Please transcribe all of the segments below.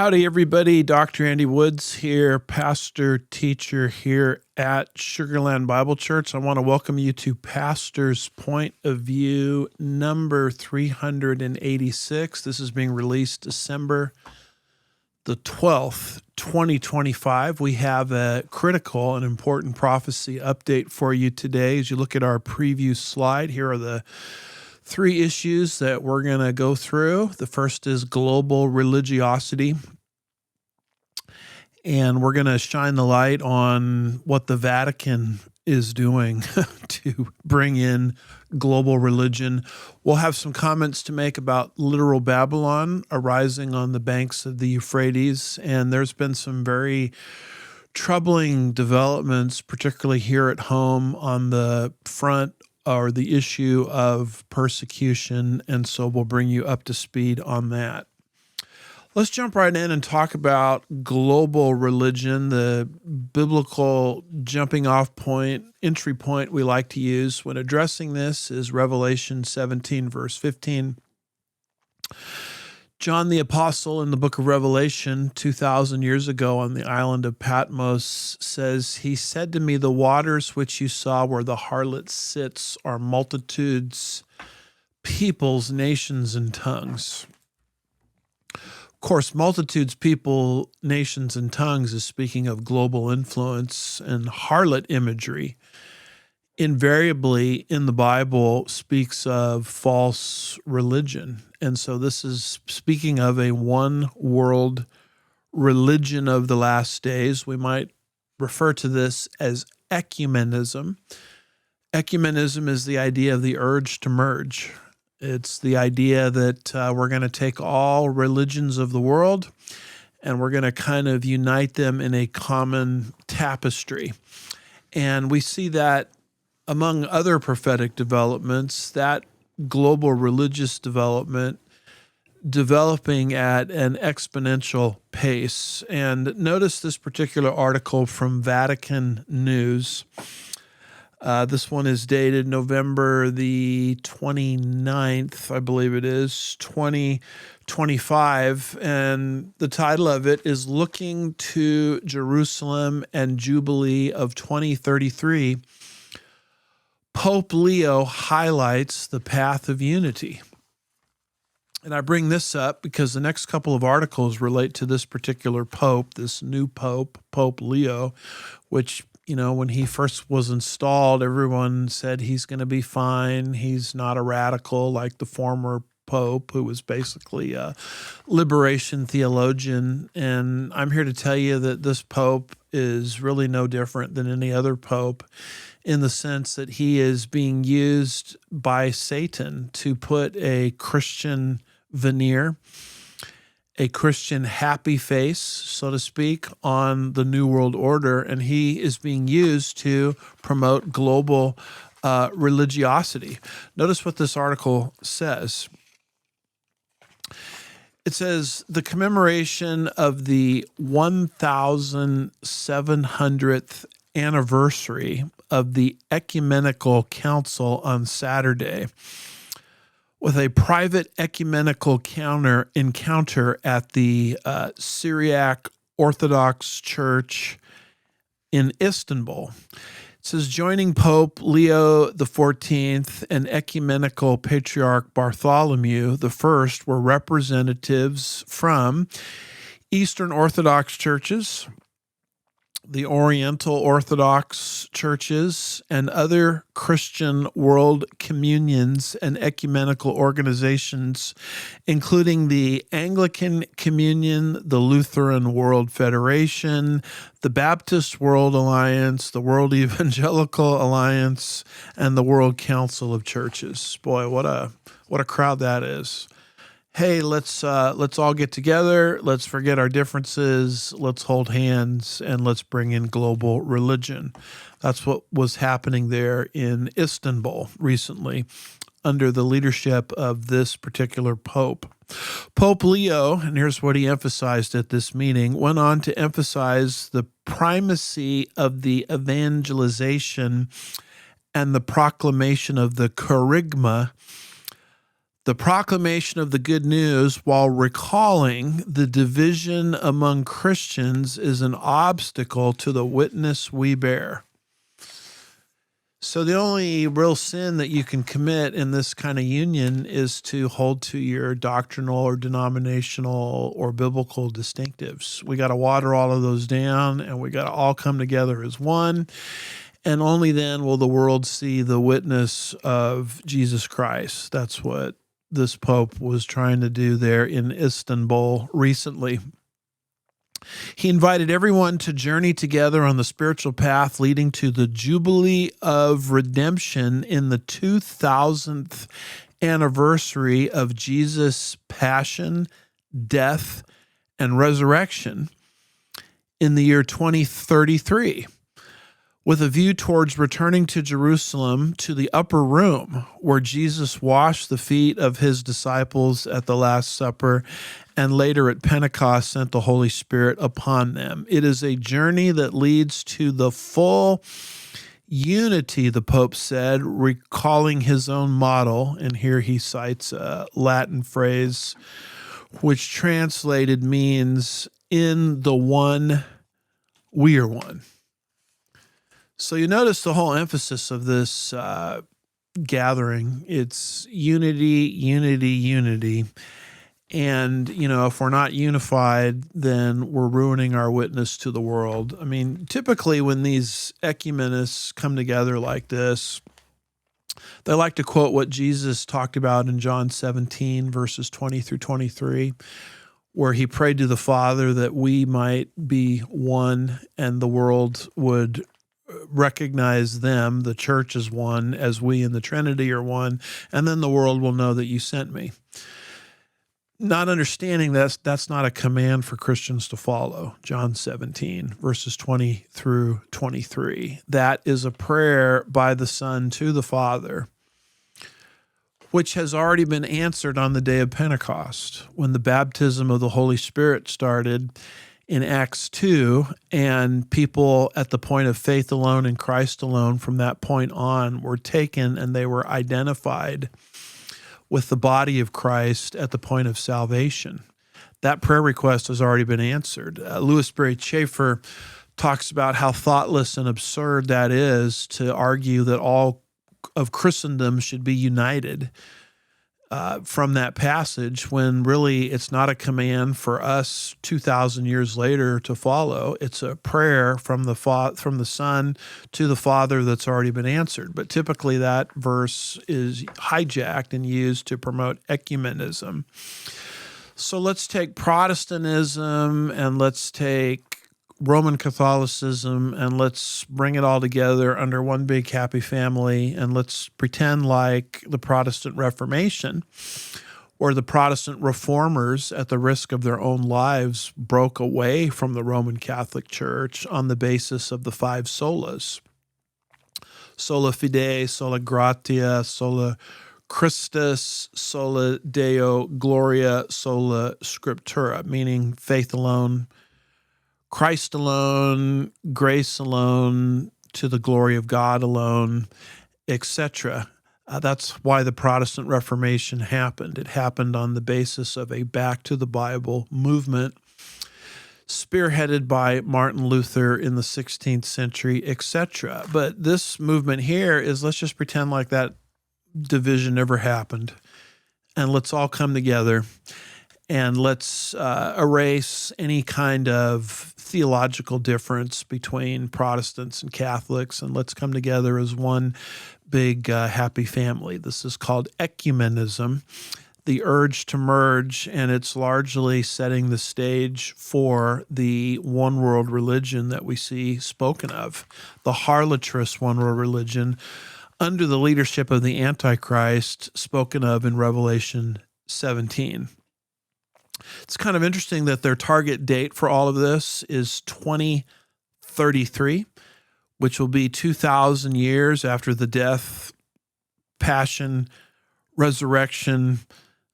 Howdy, everybody. Dr. Andy Woods here, pastor, teacher here at Sugarland Bible Church. I want to welcome you to Pastor's Point of View number 386. This is being released December the 12th, 2025. We have a critical and important prophecy update for you today. As you look at our preview slide, here are the three issues that we're going to go through. The first is global religiosity, and we're going to shine the light on what the Vatican is doing to bring in global religion. We'll have some comments to make about literal Babylon arising on the banks of the Euphrates, and there's been some very troubling developments, particularly here at home on the front or the issue of persecution, and so we'll bring you up to speed on that. Let's jump right in and talk about global religion, the biblical jumping off point, entry point we like to use when addressing this is Revelation 17, verse 15. John the Apostle in the book of Revelation 2,000 years ago on the island of Patmos says, "He said to me, the waters which you saw where the harlot sits are multitudes, peoples, nations, and tongues." Of course, multitudes, people, nations, and tongues is speaking of global influence, and harlot imagery invariably in the Bible speaks of false religion. And so this is speaking of a one world religion of the last days. We might refer to this as ecumenism. Ecumenism is the idea of the urge to merge. It's the idea that we're going to take all religions of the world and we're going to kind of unite them in a common tapestry. And we see that among other prophetic developments, that global religious development developing at an exponential pace. And notice this particular article from Vatican News. This one is dated November the 29th, I believe it is, 2025. And the title of it is "Looking to Jerusalem and Jubilee of 2033. Pope Leo highlights the path of unity." And I bring this up because the next couple of articles relate to this particular pope, this new pope, Pope Leo, which, you know, when he first was installed, everyone said he's going to be fine. He's not a radical like the former pope, who was basically a liberation theologian. And I'm here to tell you that this pope is really no different than any other pope, in the sense that he is being used by Satan to put a Christian veneer, a Christian happy face, so to speak, on the New World Order, and he is being used to promote global religiosity. Notice what this article says. It says, the commemoration of the 1,700th anniversary of the Ecumenical Council on Saturday, with a private ecumenical encounter at the Syriac Orthodox Church in Istanbul. It says, joining Pope Leo XIV and Ecumenical Patriarch Bartholomew I were representatives from Eastern Orthodox churches, the Oriental Orthodox churches, and other Christian world communions and ecumenical organizations, including the Anglican Communion, the Lutheran World Federation, the Baptist World Alliance, the World Evangelical Alliance, and the World Council of Churches. Boy, what a crowd that is. Hey, let's all get together. Let's forget our differences. Let's hold hands and let's bring in global religion. That's what was happening there in Istanbul recently under the leadership of this particular pope. Pope Leo, and here's what he emphasized at this meeting, went on to emphasize the primacy of the evangelization and the proclamation of the kerygma, The proclamation of the good news while recalling the division among Christians is an obstacle to the witness we bear. So the only real sin that you can commit in this kind of union is to hold to your doctrinal or denominational or biblical distinctives. We got to water all of those down, and we got to all come together as one. And only then will the world see the witness of Jesus Christ. That's what this Pope was trying to do there in Istanbul recently. He invited everyone to journey together on the spiritual path leading to the Jubilee of Redemption in the 2000th anniversary of Jesus' passion, death, and resurrection in the year 2033. With a view towards returning to Jerusalem to the upper room where Jesus washed the feet of his disciples at the Last Supper and later at Pentecost sent the Holy Spirit upon them. It is a journey that leads to the full unity, the Pope said, recalling his own model. And here he cites a Latin phrase which translated means, in the one, we are one. So you notice the whole emphasis of this gathering. It's unity, unity, unity. And, if we're not unified, then we're ruining our witness to the world. I mean, typically when these ecumenists come together like this, they like to quote what Jesus talked about in John 17, verses 20 through 23, where he prayed to the Father that we might be one and the world would recognize them, the church, as one, as we in the Trinity are one, and then the world will know that you sent me. Not understanding that's not a command for Christians to follow. John 17, verses 20 through 23. That is a prayer by the Son to the Father, which has already been answered on the day of Pentecost, when the baptism of the Holy Spirit started in Acts 2, and people at the point of faith alone in Christ alone from that point on were taken and they were identified with the body of Christ at the point of salvation. That prayer request has already been answered. Louis Berry Chafer talks about how thoughtless and absurd that is to argue that all of Christendom should be united from that passage, when really it's not a command for us 2,000 years later to follow. It's a prayer from the Son to the Father that's already been answered. But typically that verse is hijacked and used to promote ecumenism. So let's take Protestantism and let's take Roman Catholicism and let's bring it all together under one big happy family, and let's pretend like the Protestant Reformation, where the Protestant reformers, at the risk of their own lives, broke away from the Roman Catholic Church on the basis of the 5 solas. Sola fide, sola gratia, sola Christus, sola Deo gloria, sola scriptura, meaning faith alone, Christ alone, grace alone, to the glory of God alone, etc. That's why the Protestant Reformation happened. It happened on the basis of a back to the Bible movement spearheaded by Martin Luther in the 16th century, etc. But this movement here is, let's just pretend like that division never happened, and let's all come together and let's erase any kind of theological difference between Protestants and Catholics, and let's come together as one big happy family. This is called ecumenism, the urge to merge, and it's largely setting the stage for the one world religion that we see spoken of, the harlotrous one world religion under the leadership of the Antichrist spoken of in Revelation 17. It's kind of interesting that their target date for all of this is 2033, which will be 2,000 years after the death, passion, resurrection,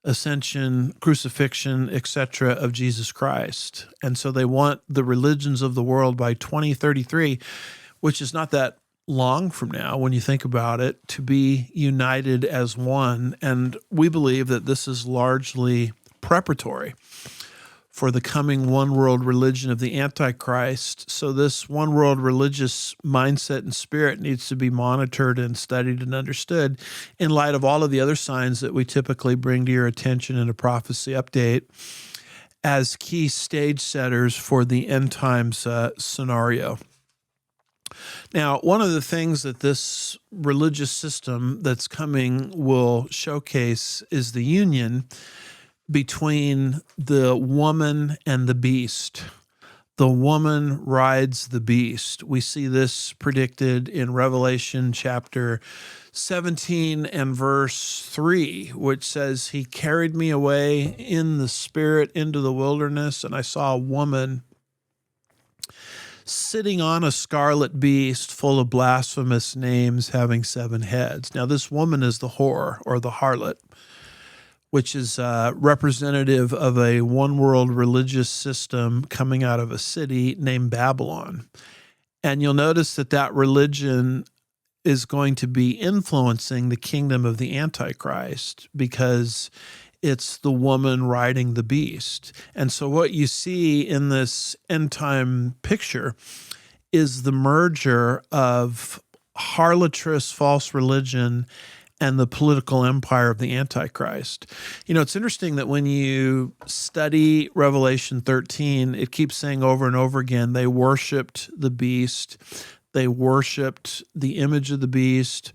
ascension, crucifixion, etc. of Jesus Christ. And so they want the religions of the world by 2033, which is not that long from now, when you think about it, to be united as one. And we believe that this is largely preparatory for the coming one world religion of the Antichrist. So this one world religious mindset and spirit needs to be monitored and studied and understood in light of all of the other signs that we typically bring to your attention in a prophecy update as key stage setters for the end times scenario. Now, one of the things that this religious system that's coming will showcase is the union between the woman and the beast. The woman rides the beast. We see this predicted in Revelation chapter 17 and verse 3, which says, "He carried me away in the spirit into the wilderness, and I saw a woman sitting on a scarlet beast full of blasphemous names having 7 heads." Now, this woman is the whore or the harlot, which is representative of a one-world religious system coming out of a city named Babylon. And you'll notice that that religion is going to be influencing the kingdom of the Antichrist because it's the woman riding the beast. And so what you see in this end-time picture is the merger of harlotrous false religion and the political empire of the Antichrist. You know, it's interesting that when you study Revelation 13, it keeps saying over and over again, they worshiped the beast, they worshiped the image of the beast,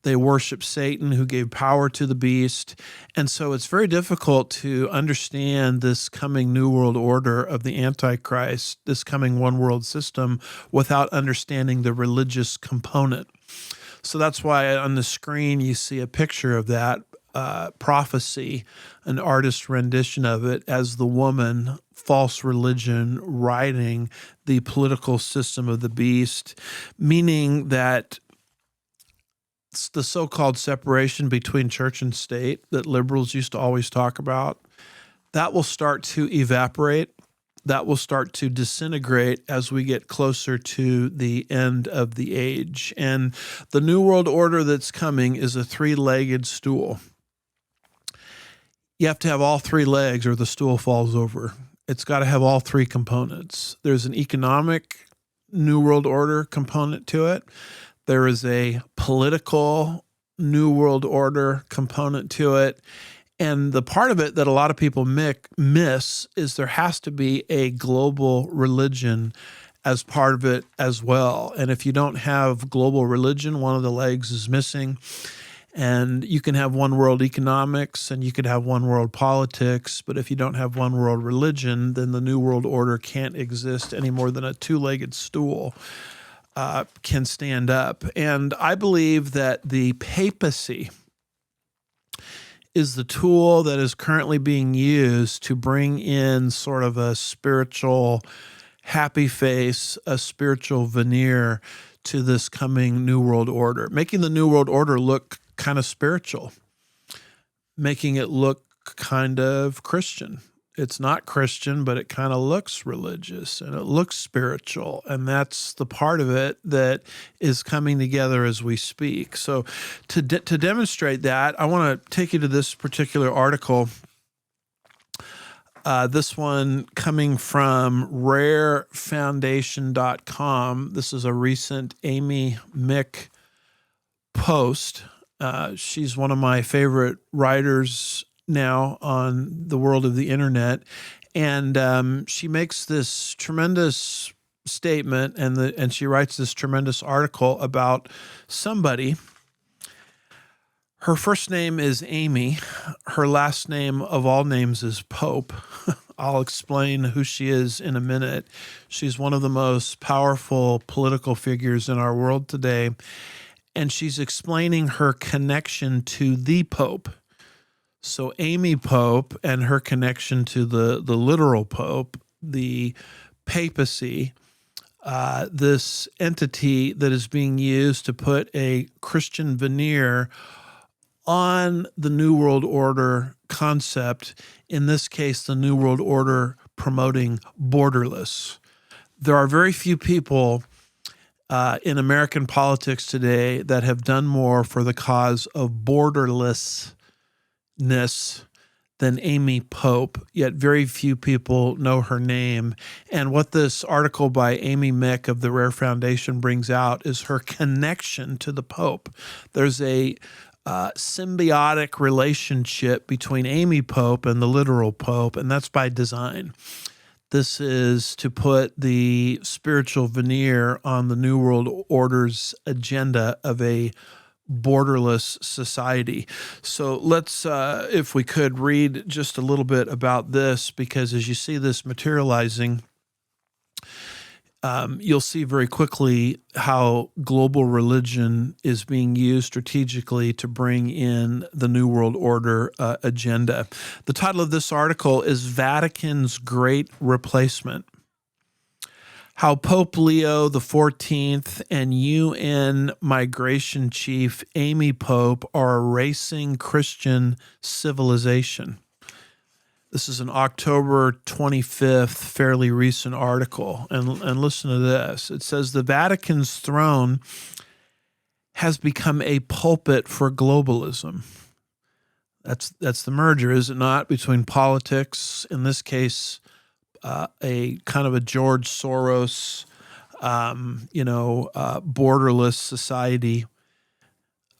they worshiped Satan who gave power to the beast. And so it's very difficult to understand this coming new world order of the Antichrist, this coming one world system, without understanding the religious component. So that's why on the screen you see a picture of that prophecy, an artist's rendition of it as the woman, false religion, riding the political system of the beast, meaning that the so-called separation between church and state that liberals used to always talk about, that will start to evaporate. That will start to disintegrate as we get closer to the end of the age. And the New World Order that's coming is a 3-legged stool. You have to have all 3 legs or the stool falls over. It's got to have all 3 components. There's an economic New World Order component to it. There is a political New World Order component to it. And the part of it that a lot of people miss is there has to be a global religion as part of it as well. And if you don't have global religion, one of the legs is missing. And you can have one world economics and you could have one world politics, but if you don't have one world religion, then the New World Order can't exist any more than a 2-legged stool can stand up. And I believe that the papacy is the tool that is currently being used to bring in sort of a spiritual happy face, a spiritual veneer to this coming New World Order, making the New World Order look kind of spiritual, making it look kind of Christian. It's not Christian, but it kind of looks religious and it looks spiritual. And that's the part of it that is coming together as we speak. So to demonstrate that, I want to take you to this particular article. This one coming from rarefoundation.com. This is a recent Amy Mick post. She's one of my favorite writers now on the world of the internet. And she makes this tremendous statement and she writes this tremendous article about somebody. Her first name is Amy. Her last name of all names is Pope. I'll explain who she is in a minute. She's one of the most powerful political figures in our world today. And she's explaining her connection to the Pope. So Amy Pope and her connection to the literal Pope, the papacy, this entity that is being used to put a Christian veneer on the New World Order concept, in this case, the New World Order promoting borderless. There are very few people in American politics today that have done more for the cause of borderlessness than Amy Pope, yet very few people know her name. And what this article by Amy Mick of the Rare Foundation brings out is her connection to the Pope. There's a symbiotic relationship between Amy Pope and the literal Pope, and that's by design. This is to put the spiritual veneer on the New World Order's agenda of a borderless society. So let's, if we could, read just a little bit about this, because as you see this materializing, you'll see very quickly how global religion is being used strategically to bring in the New World Order agenda. The title of this article is Vatican's Great Replacement: How Pope Leo XIV and UN Migration Chief Amy Pope are erasing Christian civilization. This is an October 25th, fairly recent article. And listen to this. It says, the Vatican's throne has become a pulpit for globalism. That's the merger, is it not, between politics, in this case, a kind of a George Soros, borderless society,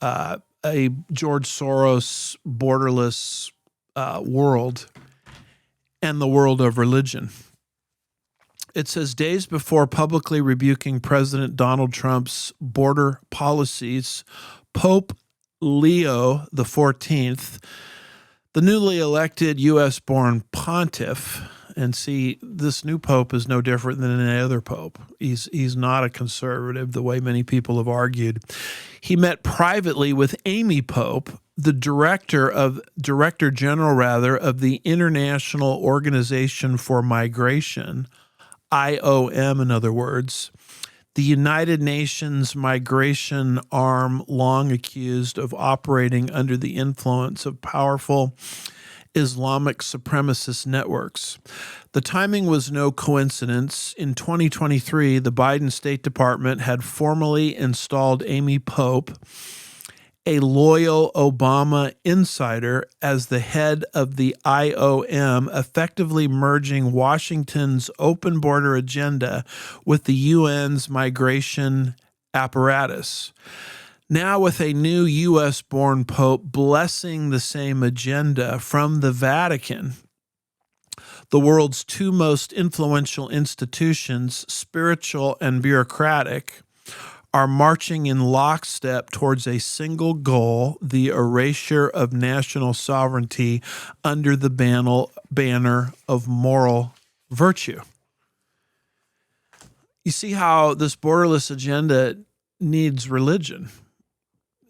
a George Soros borderless world, and the world of religion. It says, days before publicly rebuking President Donald Trump's border policies, Pope Leo XIV, the newly elected U.S.-born pontiff, and see, this new pope is no different than any other pope. He's not a conservative, the way many people have argued. He met privately with Amy Pope, the director general of the International Organization for Migration, IOM in other words, the United Nations migration arm long accused of operating under the influence of powerful Islamic supremacist networks. The timing was no coincidence. In 2023, the Biden State Department had formally installed Amy Pope, a loyal Obama insider, as the head of the IOM, effectively merging Washington's open border agenda with the UN's migration apparatus. Now, with a new U.S.-born pope blessing the same agenda from the Vatican, the world's two most influential institutions, spiritual and bureaucratic, are marching in lockstep towards a single goal: the erasure of national sovereignty under the banner of moral virtue. You see how this borderless agenda needs religion.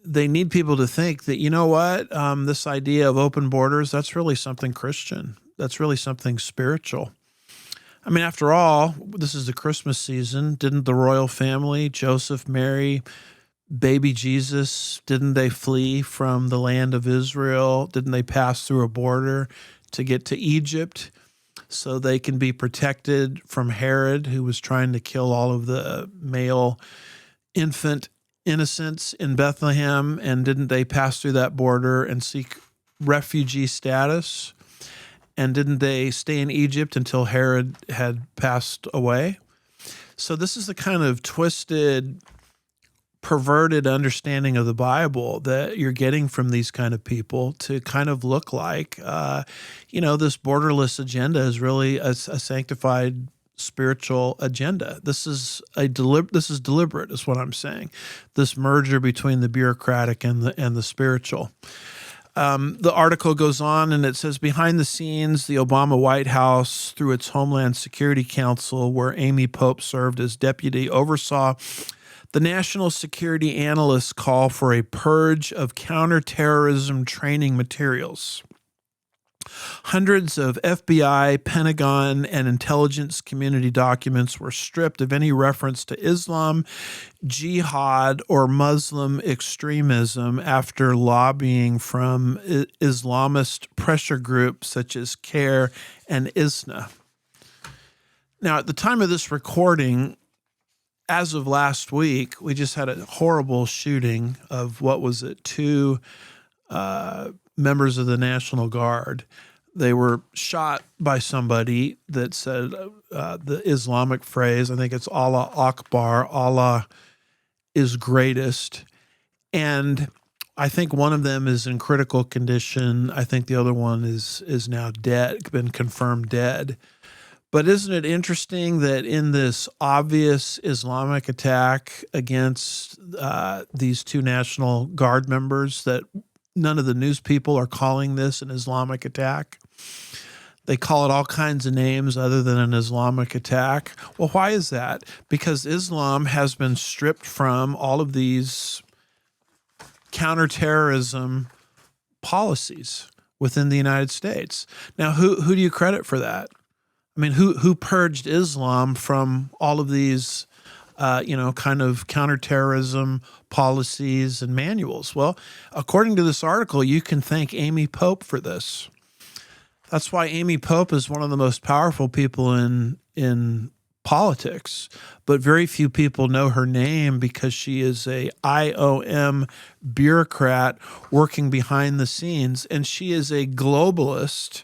They need people to think that, you know what, this idea of open borders, that's really something Christian. That's really something spiritual. I mean, after all, this is the Christmas season. Didn't the royal family, Joseph, Mary, baby Jesus, didn't they flee from the land of Israel? Didn't they pass through a border to get to Egypt so they can be protected from Herod, who was trying to kill all of the male infant innocents in Bethlehem? And didn't they pass through that border and seek refugee status? And didn't they stay in Egypt until Herod had passed away? So this is the kind of twisted, perverted understanding of the Bible that you're getting from these kind of people to kind of look like, this borderless agenda is really a sanctified spiritual agenda. This is deliberate, is what I'm saying. This merger between the bureaucratic and the spiritual. The article goes on and it says, behind the scenes, the Obama White House, through its Homeland Security Council, where Amy Pope served as deputy, oversaw the national security analysts' call for a purge of counterterrorism training materials. Hundreds of FBI, Pentagon, and intelligence community documents were stripped of any reference to Islam, jihad, or Muslim extremism after lobbying from Islamist pressure groups such as CARE and ISNA. Now, at the time of this recording, as of last week, we just had a horrible shooting of, what was it, two members of the National Guard. They were shot by somebody that said the Islamic phrase, I think it's Allah Akbar, Allah is greatest. And I think one of them is in critical condition. I think the other one is now dead, been confirmed dead. But isn't it interesting that in this obvious Islamic attack against these two National Guard members, that none of the news people are calling this an Islamic attack? They call it all kinds of names other than an Islamic attack. Well, why is that? Because Islam has been stripped from all of these counterterrorism policies within the United States. Now, who do you credit for that? I mean, who purged Islam from all of these, kind of counterterrorism policies and manuals? Well, according to this article, you can thank Amy Pope for this. That's why Amy Pope is one of the most powerful people in politics, but very few people know her name because she is a IOM bureaucrat working behind the scenes, and she is a globalist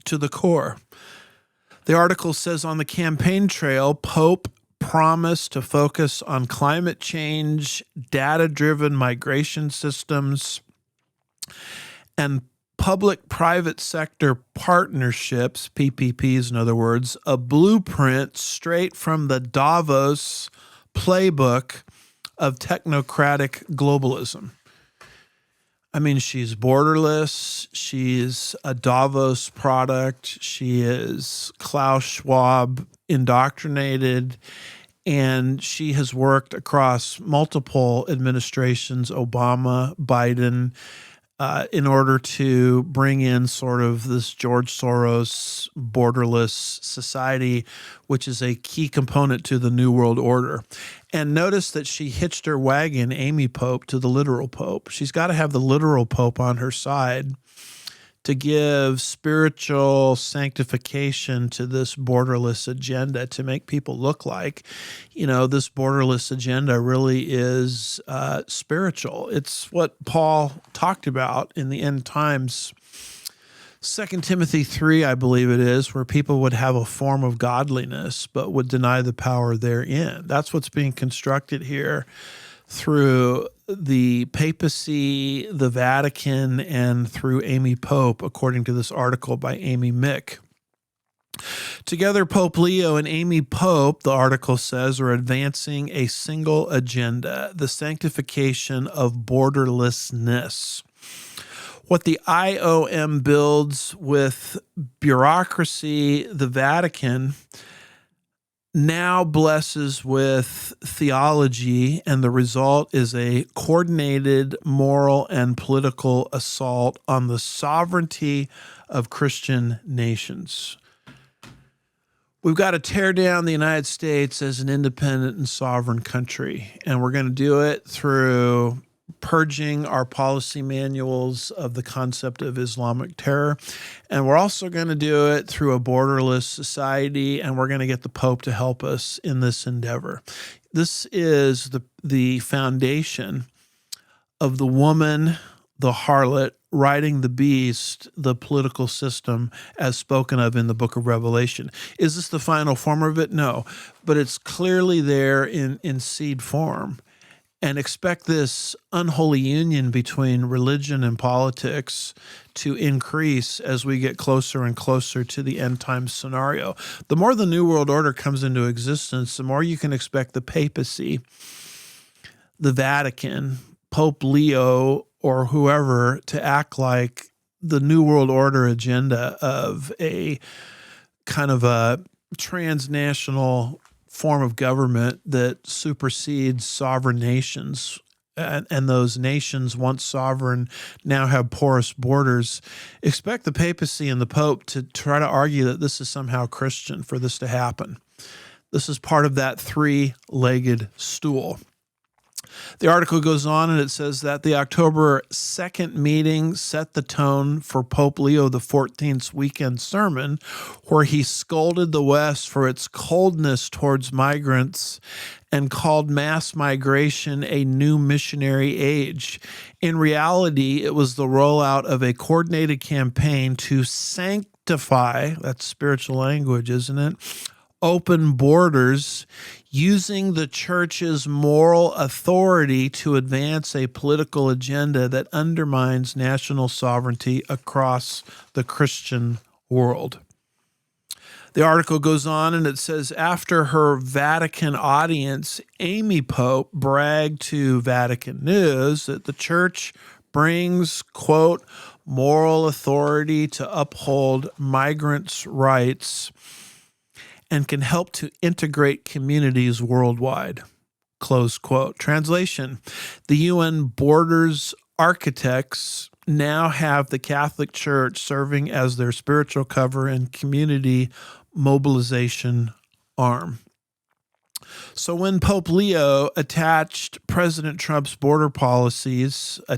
to the core. The article says on the campaign trail, Pope promised to focus on climate change, data-driven migration systems, and public-private sector partnerships, PPPs in other words, a blueprint straight from the Davos playbook of technocratic globalism. I mean, she's borderless. She's a Davos product. She is Klaus Schwab indoctrinated, and she has worked across multiple administrations, Obama, Biden, in order to bring in sort of this George Soros borderless society, which is a key component to the New World Order. And notice that she hitched her wagon, Amy Pope, to the literal Pope. She's got to have the literal Pope on her side to give spiritual sanctification to this borderless agenda, to make people look like, this borderless agenda really is spiritual. It's what Paul talked about in the end times. 2 Timothy 3, I believe it is, where people would have a form of godliness but would deny the power therein. That's what's being constructed here through the papacy, the Vatican, and through Amy Pope, according to this article by Amy Mick. Together, Pope Leo and Amy Pope, the article says, are advancing a single agenda, the sanctification of borderlessness. What the IOM builds with bureaucracy, the Vatican, now blesses with theology, and the result is a coordinated moral and political assault on the sovereignty of Christian nations. We've got to tear down the United States as an independent and sovereign country, and we're going to do it through purging our policy manuals of the concept of Islamic terror. And we're also going to do it through a borderless society, and we're going to get the Pope to help us in this endeavor. This is the foundation of the woman, the harlot, riding the beast, the political system, as spoken of in the book of Revelation. Is this the final form of it? No, but it's clearly there in seed form. And expect this unholy union between religion and politics to increase as we get closer and closer to the end time scenario. The more the New World Order comes into existence, the more you can expect the papacy, the Vatican, Pope Leo, or whoever to act like the New World Order agenda of a kind of a transnational form of government that supersedes sovereign nations, and those nations, once sovereign, now have porous borders. Expect the papacy and the Pope to try to argue that this is somehow Christian for this to happen. This is part of that three-legged stool. The article goes on and it says that the October 2nd meeting set the tone for Pope Leo XIV's weekend sermon, where he scolded the West for its coldness towards migrants and called mass migration a new missionary age. In reality, it was the rollout of a coordinated campaign to sanctify, that's spiritual language, isn't it? Open borders, using the church's moral authority to advance a political agenda that undermines national sovereignty across the Christian world. The article goes on and it says, after her Vatican audience, Amy Pope bragged to Vatican News that the church brings, quote, moral authority to uphold migrants' rights and can help to integrate communities worldwide, close quote. Translation, the UN borders architects now have the Catholic Church serving as their spiritual cover and community mobilization arm. So when Pope Leo attacked President Trump's border policies, a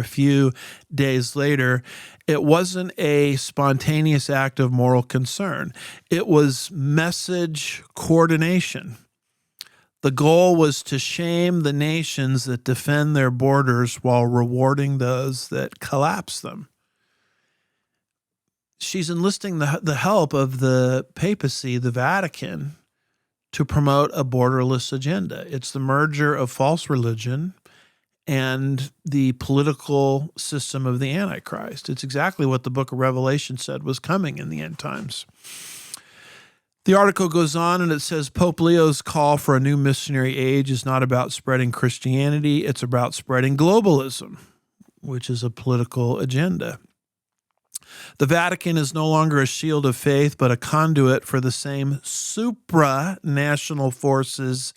few days later, it wasn't a spontaneous act of moral concern. It was message coordination. The goal was to shame the nations that defend their borders while rewarding those that collapse them. She's enlisting the help of the papacy, the Vatican, to promote a borderless agenda. It's the merger of false religion and the political system of the Antichrist. It's exactly what the book of Revelation said was coming in the end times. The article goes on and it says, Pope Leo's call for a new missionary age is not about spreading Christianity, it's about spreading globalism, which is a political agenda. The Vatican is no longer a shield of faith, but a conduit for the same supranational forces,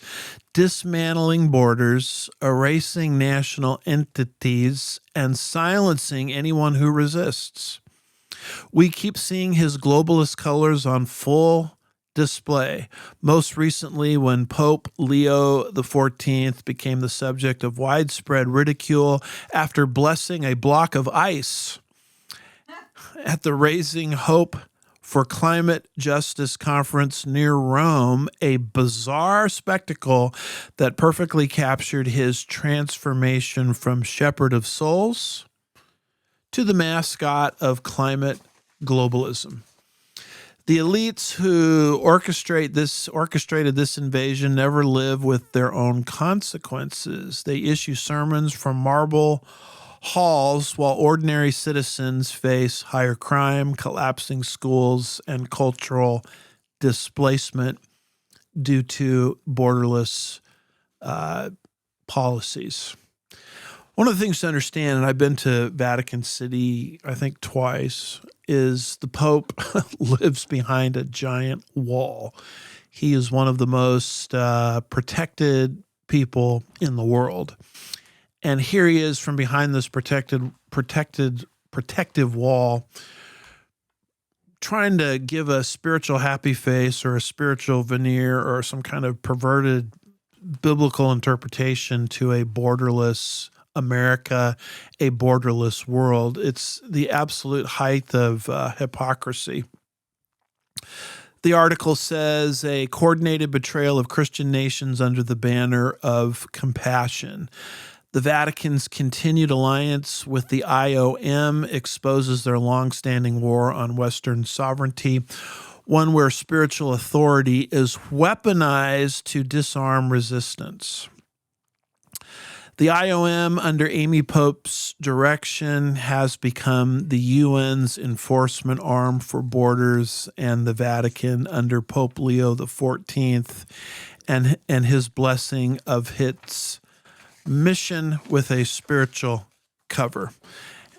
dismantling borders, erasing national entities, and silencing anyone who resists. We keep seeing his globalist colors on full display, most recently when Pope Leo XIV became the subject of widespread ridicule after blessing a block of ice at the Raising Hope for Climate Justice conference near Rome, a bizarre spectacle that perfectly captured his transformation from shepherd of souls to the mascot of climate globalism. The elites who orchestrated this invasion never live with their own consequences. They issue sermons from marble halls while ordinary citizens face higher crime, collapsing schools, and cultural displacement due to borderless policies. One of the things to understand, and I've been to Vatican City, I think twice, is the Pope lives behind a giant wall. He is one of the most protected people in the world. And here he is from behind this protective wall, trying to give a spiritual happy face or a spiritual veneer or some kind of perverted biblical interpretation to a borderless America, a borderless world. It's the absolute height of hypocrisy. The article says a coordinated betrayal of Christian nations under the banner of compassion. The Vatican's continued alliance with the IOM exposes their longstanding war on Western sovereignty, one where spiritual authority is weaponized to disarm resistance. The IOM, under Amy Pope's direction, has become the UN's enforcement arm for borders, and the Vatican, under Pope Leo XIV, and his blessing of its mission with a spiritual cover.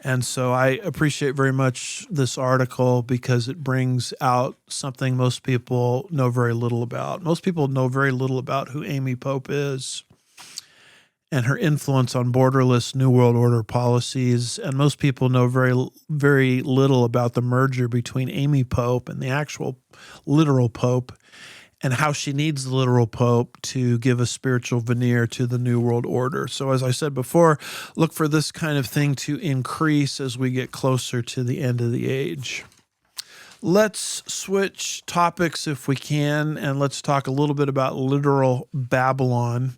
And so I appreciate very much this article because it brings out something most people know very little about. Most people know very little about who Amy Pope is and her influence on borderless New World Order policies. And most people know very, very little about the merger between Amy Pope and the actual literal Pope and how she needs the literal pope to give a spiritual veneer to the New World Order. So as I said before, look for this kind of thing to increase as we get closer to the end of the age. Let's switch topics if we can, and let's talk a little bit about literal Babylon.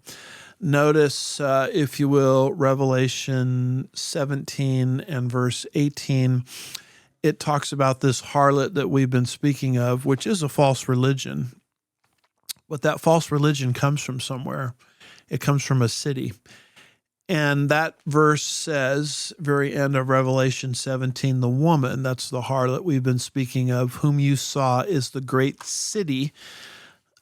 Notice, if you will, Revelation 17 and verse 18. It talks about this harlot that we've been speaking of, which is a false religion. But that false religion comes from somewhere. It comes from a city. And that verse says, very end of Revelation 17, the woman, that's the harlot we've been speaking of, whom you saw is the great city.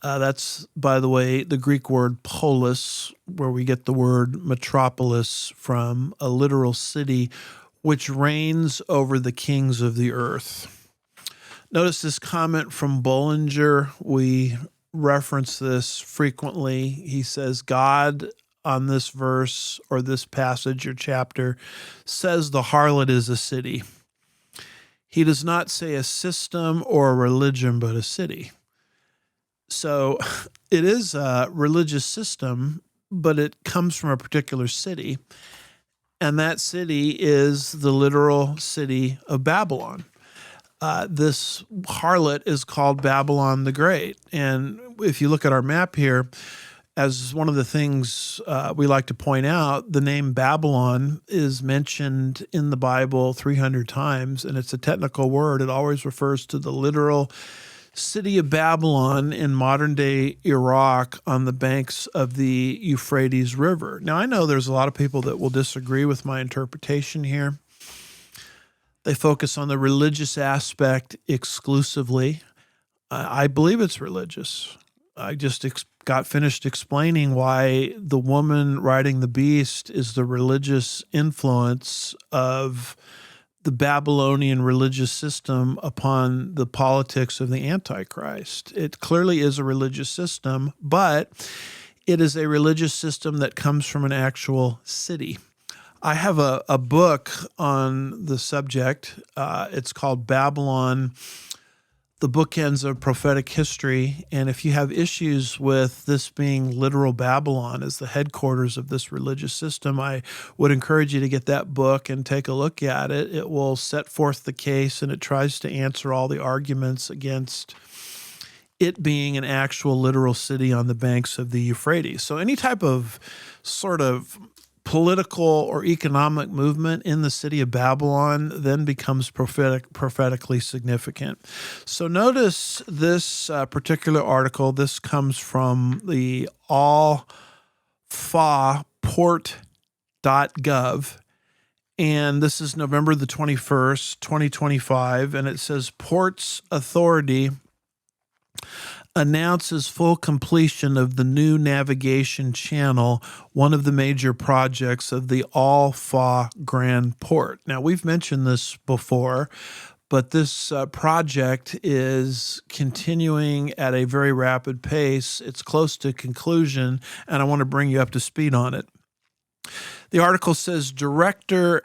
That's, by the way, the Greek word polis, where we get the word metropolis from, a literal city, which reigns over the kings of the earth. Notice this comment from Bollinger. We reference this frequently. He says, God on this verse or this passage or chapter says the harlot is a city. He does not say a system or a religion, but a city. So it is a religious system, but it comes from a particular city. And that city is the literal city of Babylon. This harlot is called Babylon the Great. And if you look at our map here, as one of the things we like to point out, the name Babylon is mentioned in the Bible 300 times, and it's a technical word. It always refers to the literal city of Babylon in modern-day Iraq on the banks of the Euphrates River. Now, I know there's a lot of people that will disagree with my interpretation here. They focus on the religious aspect exclusively. I believe it's religious. I just got finished explaining why the woman riding the beast is the religious influence of the Babylonian religious system upon the politics of the Antichrist. It clearly is a religious system, but it is a religious system that comes from an actual city. I have a book on the subject. It's called Babylon, The Bookends of Prophetic History. And if you have issues with this being literal Babylon as the headquarters of this religious system, I would encourage you to get that book and take a look at it. It will set forth the case, and it tries to answer all the arguments against it being an actual literal city on the banks of the Euphrates. So any type of sort of political or economic movement in the city of Babylon then becomes prophetically significant. So notice this particular article. This comes from the Al-Fah Port.gov, and this is November the 21st, 2025, and it says Ports Authority announces full completion of the new navigation channel, one of the major projects of the Al-Fah Grand Port. Now, we've mentioned this before, but this project is continuing at a very rapid pace. It's close to conclusion, and I want to bring you up to speed on it. The article says, Director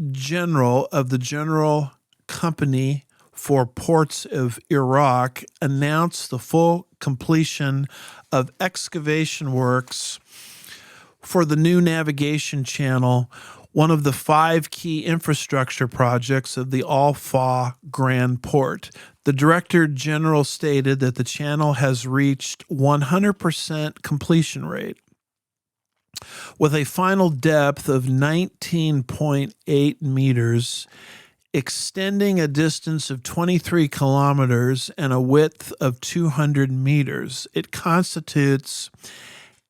General of the General Company for Ports of Iraq announced the full completion of excavation works for the new navigation channel, one of the 5 key infrastructure projects of the Al-Fah Grand Port. The Director General stated that the channel has reached 100% completion rate, with a final depth of 19.8 meters, extending a distance of 23 kilometers and a width of 200 meters. It constitutes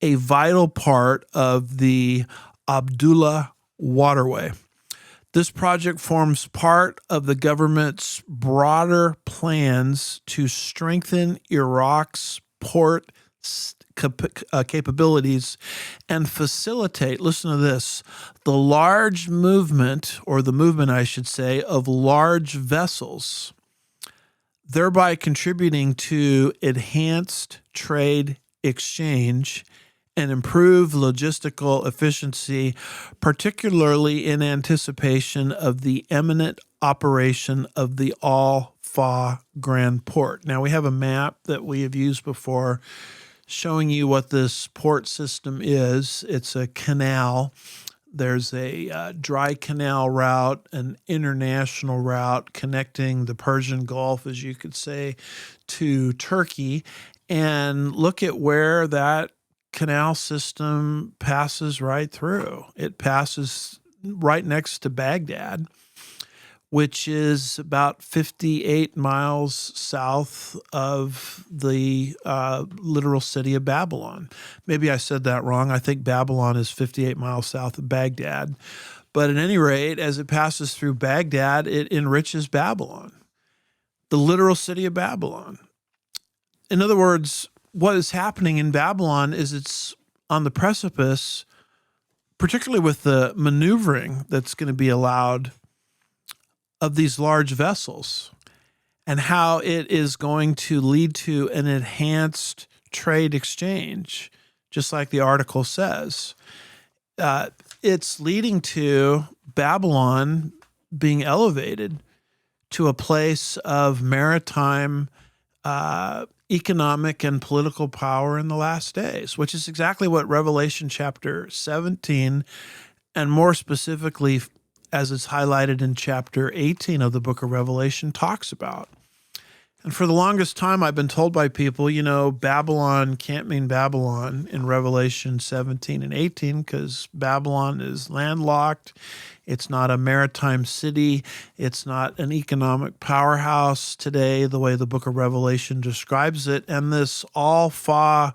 a vital part of the Abdullah Waterway. This project forms part of the government's broader plans to strengthen Iraq's port capabilities and facilitate, listen to this, the large movement, or the movement, I should say, of large vessels, thereby contributing to enhanced trade exchange and improve logistical efficiency, particularly in anticipation of the imminent operation of the Al-Fah Al-Fah Grand Port. Now, we have a map that we have used before showing you what this port system is. It's a canal. There's a dry canal route, an international route connecting the Persian Gulf, as you could say, to Turkey. And look at where that canal system passes right through. It passes right next to Baghdad, which is about 58 miles south of the literal city of Babylon. Maybe I said that wrong. I think Babylon is 58 miles south of Baghdad. But at any rate, as it passes through Baghdad, it enriches Babylon, the literal city of Babylon. In other words, what is happening in Babylon is it's on the precipice, particularly with the maneuvering that's going to be allowed of these large vessels, and how it is going to lead to an enhanced trade exchange, just like the article says. It's leading to Babylon being elevated to a place of maritime economic and political power in the last days, which is exactly what Revelation chapter 17, and more specifically as it's highlighted in chapter 18 of the book of Revelation, talks about. And for the longest time, I've been told by people, Babylon can't mean Babylon in Revelation 17 and 18 because Babylon is landlocked. It's not a maritime city. It's not an economic powerhouse today, the way the book of Revelation describes it. And this Al-Fah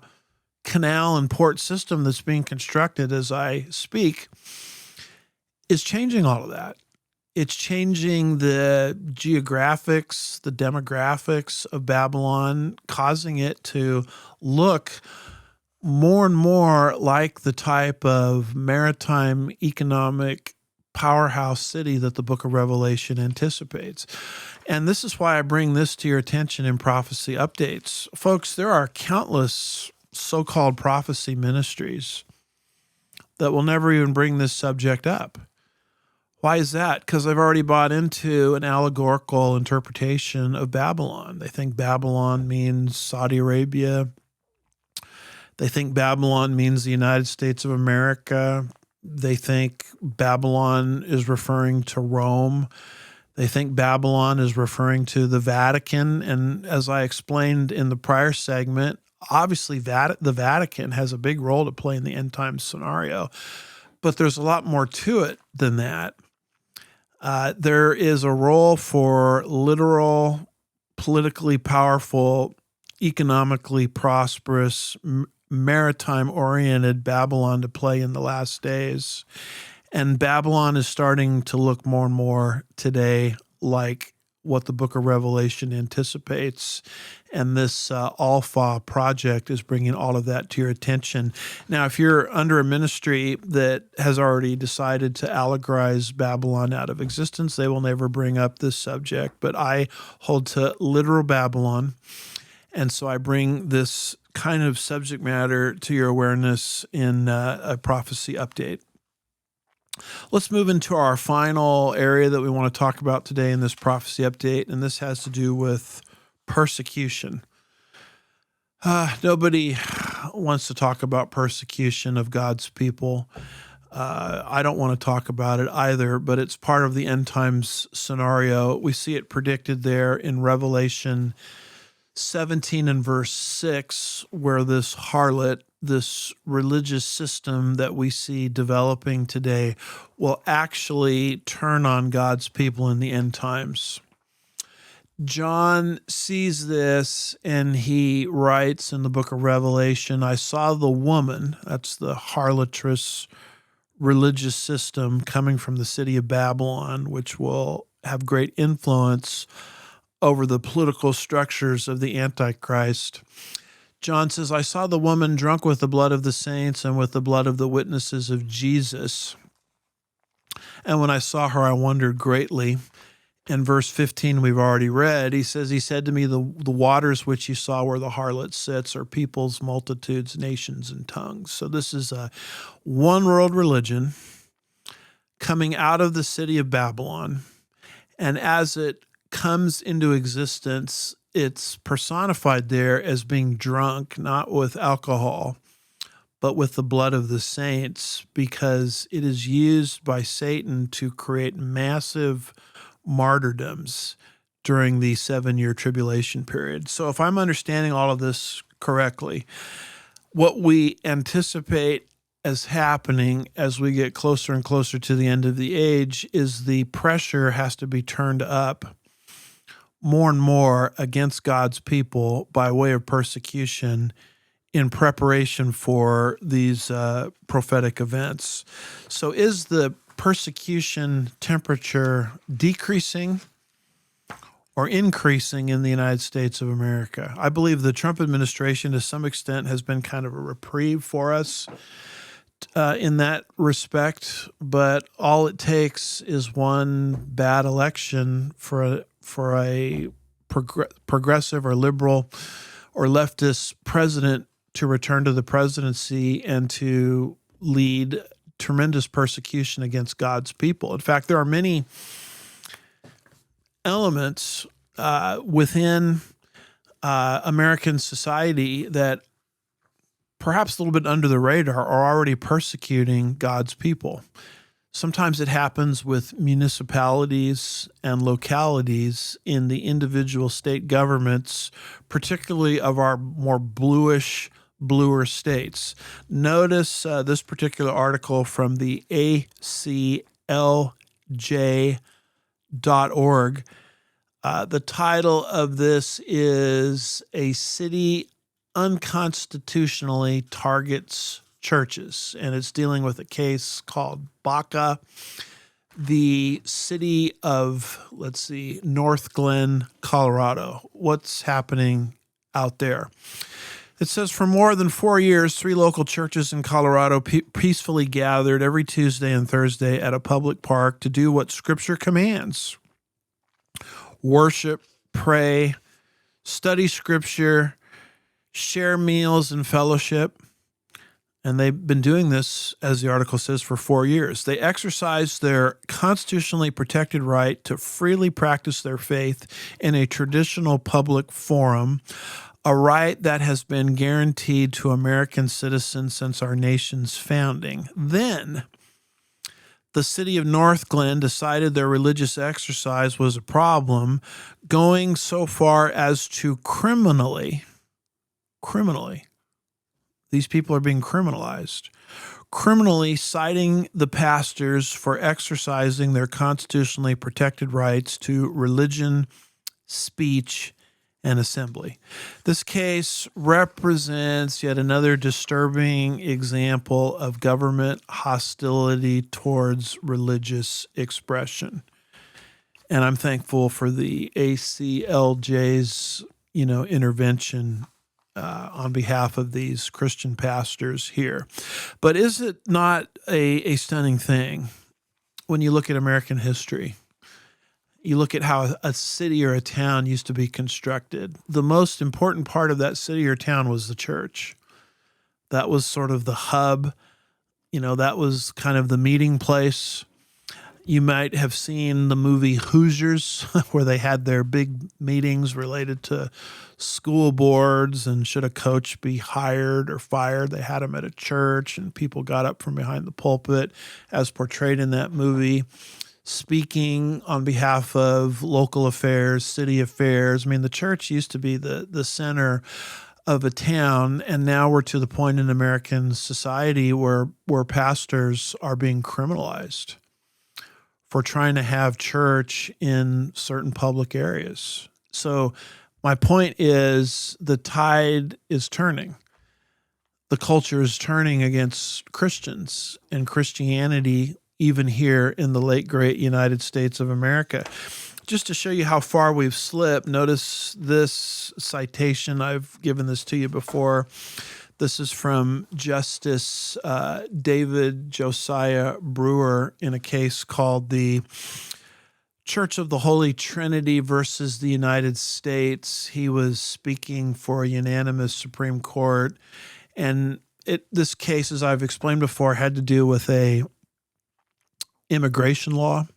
canal and port system that's being constructed as I speak is changing all of that. It's changing the geographics, the demographics of Babylon, causing it to look more and more like the type of maritime economic powerhouse city that the book of Revelation anticipates. And this is why I bring this to your attention in prophecy updates. Folks, there are countless so-called prophecy ministries that will never even bring this subject up. Why is that? Because they've already bought into an allegorical interpretation of Babylon. They think Babylon means Saudi Arabia. They think Babylon means the United States of America. They think Babylon is referring to Rome. They think Babylon is referring to the Vatican. And as I explained in the prior segment, obviously the Vatican has a big role to play in the end times scenario. But there's a lot more to it than that. There is a role for literal, politically powerful, economically prosperous, maritime-oriented Babylon to play in the last days. And Babylon is starting to look more and more today like what the book of Revelation anticipates. And this Al-Fah project is bringing all of that to your attention. Now, if you're under a ministry that has already decided to allegorize Babylon out of existence, they will never bring up this subject. But I hold to literal Babylon. And so I bring this kind of subject matter to your awareness in a prophecy update. Let's move into our final area that we want to talk about today in this prophecy update, and this has to do with persecution. Nobody wants to talk about persecution of God's people. I don't want to talk about it either, but it's part of the end times scenario. We see it predicted there in Revelation 17 and verse 6, where this harlot, this religious system that we see developing today, will actually turn on God's people in the end times. John sees this and he writes in the book of Revelation, I saw the woman, that's the harlotrous religious system coming from the city of Babylon, which will have great influence over the political structures of the Antichrist. John says, I saw the woman drunk with the blood of the saints and with the blood of the witnesses of Jesus. And when I saw her, I wondered greatly. In verse 15, we've already read, he says, he said to me, the waters which you saw where the harlot sits are peoples, multitudes, nations, and tongues. So this is a one world religion coming out of the city of Babylon. And as it comes into existence, it's personified there as being drunk, not with alcohol, but with the blood of the saints, because it is used by Satan to create massive martyrdoms during the 7-year tribulation period. So if I'm understanding all of this correctly, what we anticipate as happening as we get closer and closer to the end of the age is the pressure has to be turned up more and more against God's people by way of persecution in preparation for these prophetic events. So is the persecution temperature decreasing or increasing in the United States of America? I believe the Trump administration to some extent has been kind of a reprieve for us in that respect, but all it takes is one bad election for a progressive or liberal or leftist president to return to the presidency and to lead tremendous persecution against God's people. In fact, there are many elements within American society that perhaps a little bit under the radar are already persecuting God's people. Sometimes it happens with municipalities and localities in the individual state governments, particularly of our more bluer states. Notice this particular article from the aclj.org. The title of this is "A City Unconstitutionally Targets Churches," and it's dealing with a case called Baca, the city of, North Glen, Colorado. What's happening out there? It says, for more than 4 years, 3 local churches in Colorado peacefully gathered every Tuesday and Thursday at a public park to do what Scripture commands: worship, pray, study Scripture, share meals and fellowship. And they've been doing this, as the article says, for 4 years. They exercise their constitutionally protected right to freely practice their faith in a traditional public forum, a right that has been guaranteed to American citizens since our nation's founding. Then, the city of North Glen decided their religious exercise was a problem, going so far as to criminally, these people are being criminalized, criminally citing the pastors for exercising their constitutionally protected rights to religion, speech, and assembly. This case represents yet another disturbing example of government hostility towards religious expression. And I'm thankful for the ACLJ's, intervention on behalf of these Christian pastors here. But is it not a stunning thing when you look at American history? You look at how a city or a town used to be constructed. The most important part of that city or town was the church. That was sort of the hub. That was kind of the meeting place. You might have seen the movie Hoosiers, where they had their big meetings related to school boards and should a coach be hired or fired. They had them at a church, and people got up from behind the pulpit, as portrayed in that movie, speaking on behalf of local affairs, city affairs. I mean, the church used to be the center of a town, and now we're to the point in American society where pastors are being criminalized for trying to have church in certain public areas. So my point is the tide is turning. The culture is turning against Christians and Christianity, even here in the late, great United States of America. Just to show you how far we've slipped, notice this citation. I've given this to you before. This is from Justice David Josiah Brewer in a case called the Church of the Holy Trinity versus the United States. He was speaking for a unanimous Supreme Court. And this case, as I've explained before, had to do with a immigration law.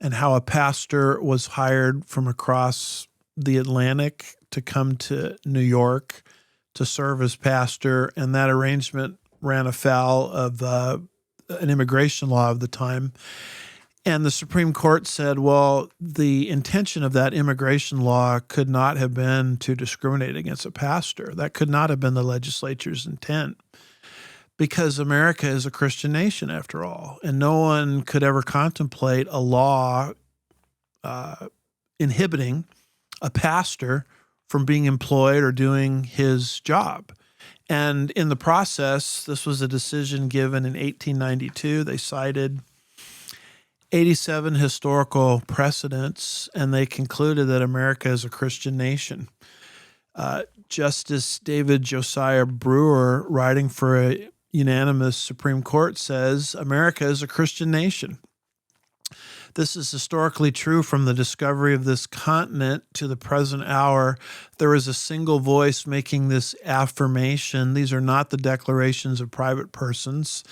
and how a pastor was hired from across the Atlantic to come to New York to serve as pastor, and that arrangement ran afoul of an immigration law of the time. And the Supreme Court said, well, the intention of that immigration law could not have been to discriminate against a pastor. That could not have been the legislature's intent, because America is a Christian nation, after all, and no one could ever contemplate a law inhibiting a pastor from being employed or doing his job. And in the process, this was a decision given in 1892. They cited 87 historical precedents, and they concluded that America is a Christian nation. Justice David Josiah Brewer, writing for a unanimous Supreme Court, says America is a Christian nation. This is historically true from the discovery of this continent to the present hour. There is a single voice making this affirmation. These are not the declarations of private persons.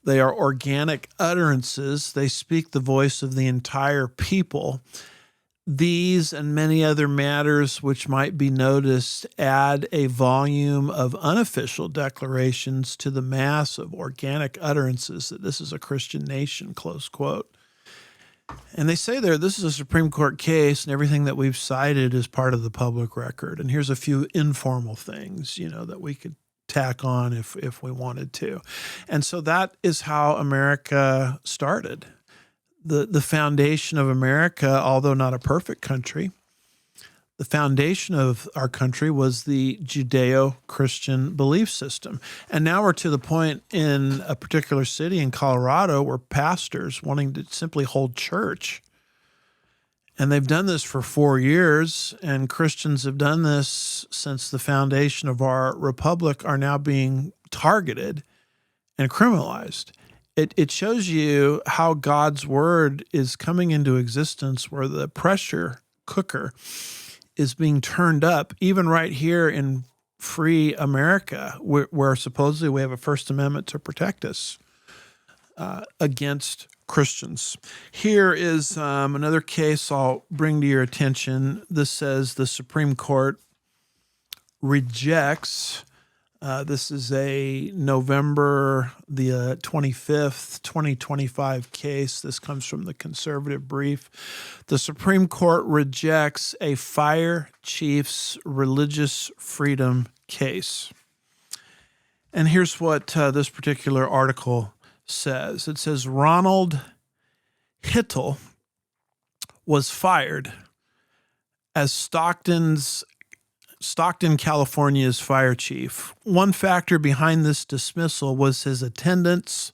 They are organic utterances. They speak the voice of the entire people. These and many other matters which might be noticed add a volume of unofficial declarations to the mass of organic utterances that this is a Christian nation, close quote. And they say there, this is a Supreme Court case, and everything that we've cited is part of the public record. And here's a few informal things, that we could tack on if we wanted to. And so that is how America started. The foundation of America, although not a perfect country, the foundation of our country was the Judeo-Christian belief system. And now we're to the point in a particular city in Colorado where pastors wanting to simply hold church. And they've done this for 4 years, and Christians have done this since the foundation of our republic, are now being targeted and criminalized. It shows you how God's word is coming into existence, where the pressure cooker is being turned up, even right here in free America, where supposedly we have a First Amendment to protect us against Christians. Here is another case I'll bring to your attention. This says the Supreme Court rejects, this is a November the 25th, 2025 case. This comes from the Conservative Brief. The Supreme Court rejects a fire chief's religious freedom case. And here's what this particular article says. It says, Ronald Hittel was fired as Stockton, California's fire chief. One factor behind this dismissal was his attendance,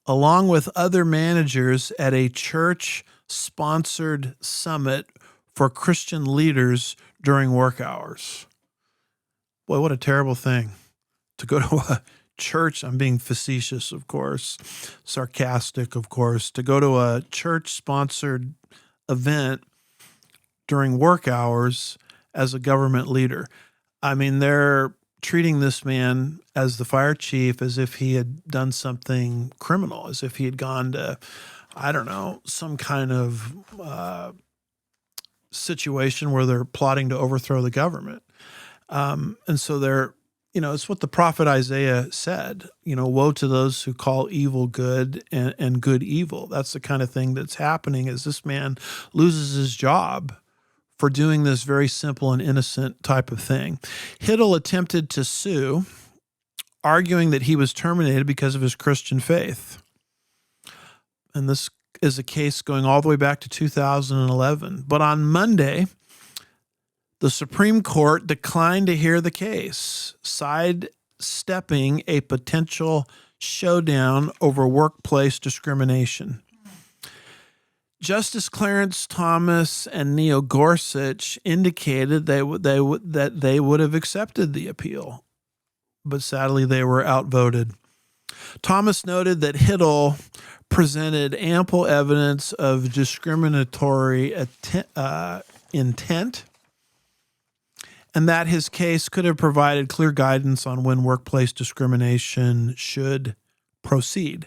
along with other managers, at a church-sponsored summit for Christian leaders during work hours. Boy, what a terrible thing. To go to a church, I'm being facetious, of course, sarcastic, of course, to go to a church-sponsored event during work hours as a government leader. I mean, they're treating this man as the fire chief as if he had done something criminal, as if he had gone to, I don't know, some kind of situation where they're plotting to overthrow the government. And so they're, it's what the prophet Isaiah said, woe to those who call evil good and good evil. That's the kind of thing that's happening as this man loses his job for doing this very simple and innocent type of thing. Hittel attempted to sue, arguing that he was terminated because of his Christian faith. And this is a case going all the way back to 2011. But on Monday, the Supreme Court declined to hear the case, sidestepping a potential showdown over workplace discrimination. Justice Clarence Thomas and Neil Gorsuch indicated that they would have accepted the appeal, but sadly they were outvoted. Thomas noted that Hittel presented ample evidence of discriminatory intent, and that his case could have provided clear guidance on when workplace discrimination should proceed.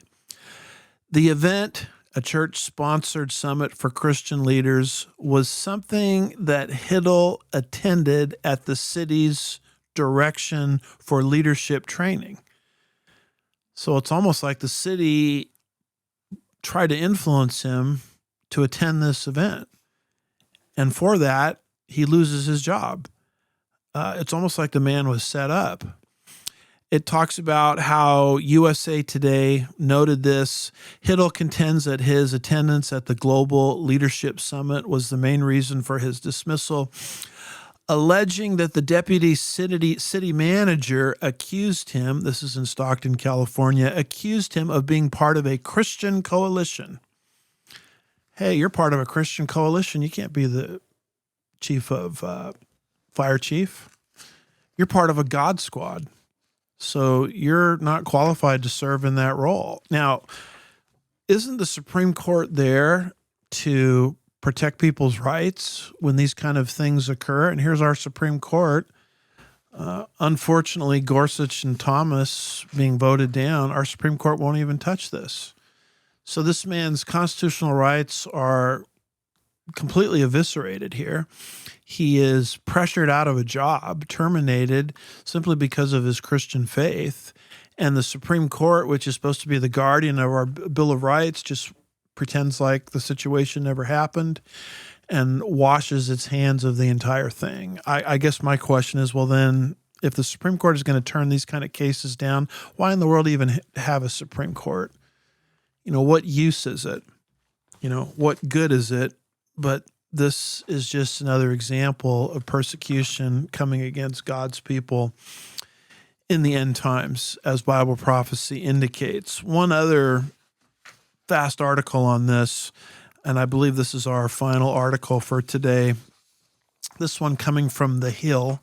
The event a church-sponsored summit for Christian leaders, was something that Hittel attended at the city's direction for leadership training. So it's almost like the city tried to influence him to attend this event. And for that, he loses his job. It's almost like the man was set up. It talks about how USA Today noted this. Hittel contends that his attendance at the Global Leadership Summit was the main reason for his dismissal, alleging that the deputy city manager accused him, this is in Stockton, California, accused him of being part of a Christian coalition. Hey, you're part of a Christian coalition. You can't be the chief of fire chief. You're part of a God squad. So you're not qualified to serve in that role. Now, isn't the Supreme Court there to protect people's rights when these kind of things occur? And here's our Supreme Court. Unfortunately, Gorsuch and Thomas being voted down, our Supreme Court won't even touch this. So this man's constitutional rights are completely eviscerated here. He is pressured out of a job, terminated simply because of his Christian faith. And the Supreme Court, which is supposed to be the guardian of our Bill of Rights, just pretends like the situation never happened and washes its hands of the entire thing. I guess my question is, well, then, if the Supreme Court is going to turn these kind of cases down, why in the world even have a Supreme Court? What use is it? What good is it? But this is just another example of persecution coming against God's people in the end times, as Bible prophecy indicates. One other fast article on this, and I believe this is our final article for today. This one coming from The Hill,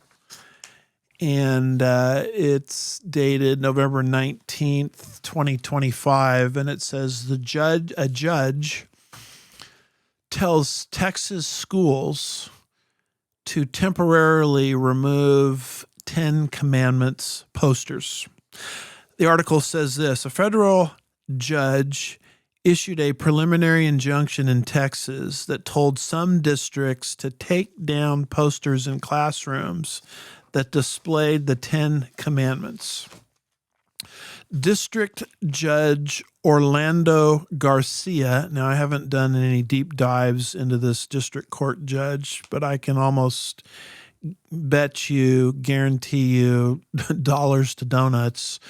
and it's dated November 19th, 2025, and it says a judge tells Texas schools to temporarily remove 10 Commandments posters. The article says this: a federal judge issued a preliminary injunction in Texas that told some districts to take down posters in classrooms that displayed the 10 Commandments. District Judge Orlando Garcia, now I haven't done any deep dives into this district court judge, but I can almost guarantee you dollars to donuts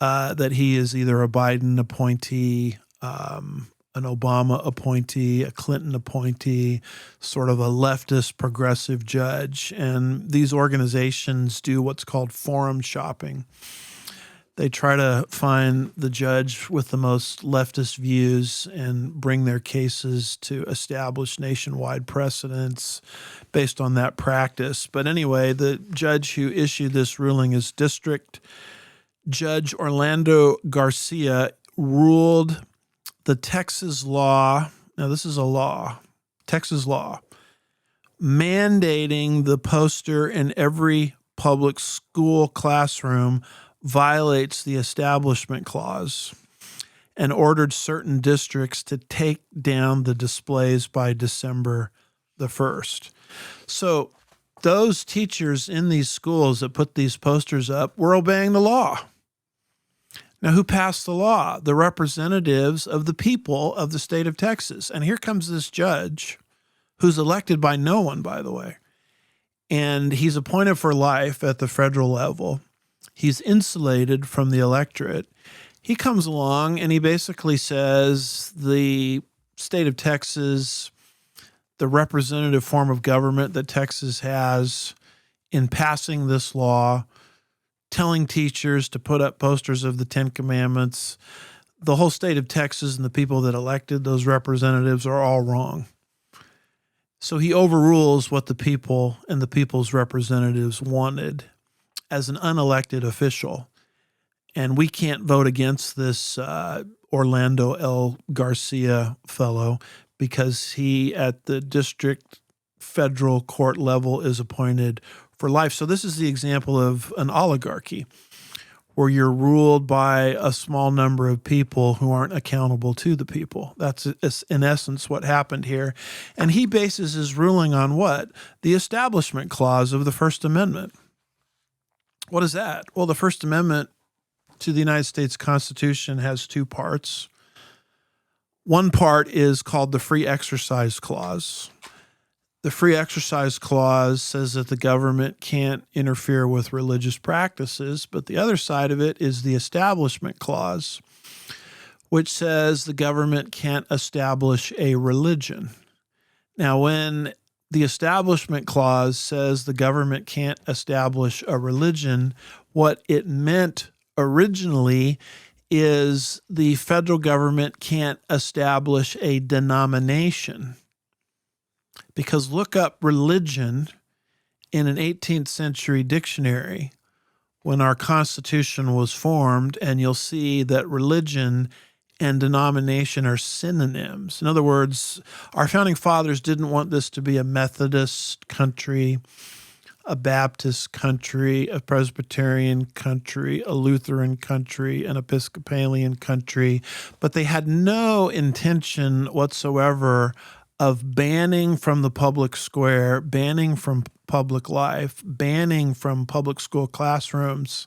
that he is either a Biden appointee, an Obama appointee, a Clinton appointee, sort of a leftist progressive judge. And these organizations do what's called forum shopping. They try to find the judge with the most leftist views and bring their cases to establish nationwide precedents based on that practice. But anyway, the judge who issued this ruling is District Judge Orlando Garcia, ruled the Texas law, now this is a law, Texas law, mandating the poster in every public school classroom violates the Establishment Clause, and ordered certain districts to take down the displays by December the 1st. So those teachers in these schools that put these posters up were obeying the law. Now, who passed the law? The representatives of the people of the state of Texas. And here comes this judge who's elected by no one, by the way. And he's appointed for life at the federal level. He's insulated from the electorate. He comes along and he basically says the state of Texas, the representative form of government that Texas has, in passing this law, telling teachers to put up posters of the 10 Commandments, the whole state of Texas and the people that elected those representatives are all wrong. So he overrules what the people and the people's representatives wanted as an unelected official. And we can't vote against this Orlando L. Garcia fellow because he, at the district federal court level, is appointed for life. So this is the example of an oligarchy where you're ruled by a small number of people who aren't accountable to the people. That's in essence what happened here. And he bases his ruling on what? The Establishment Clause of the First Amendment. What is that? Well, the First Amendment to the United States Constitution has two parts. One part is called the Free Exercise Clause. The Free Exercise Clause says that the government can't interfere with religious practices, but the other side of it is the Establishment Clause, which says the government can't establish a religion. Now, when the Establishment Clause says the government can't establish a religion, what it meant originally is the federal government can't establish a denomination. Because look up religion in an 18th century dictionary when our Constitution was formed, and you'll see that religion and denomination are synonyms. In other words, our founding fathers didn't want this to be a Methodist country, a Baptist country, a Presbyterian country, a Lutheran country, an Episcopalian country, but they had no intention whatsoever of banning from the public square, banning from public life, banning from public school classrooms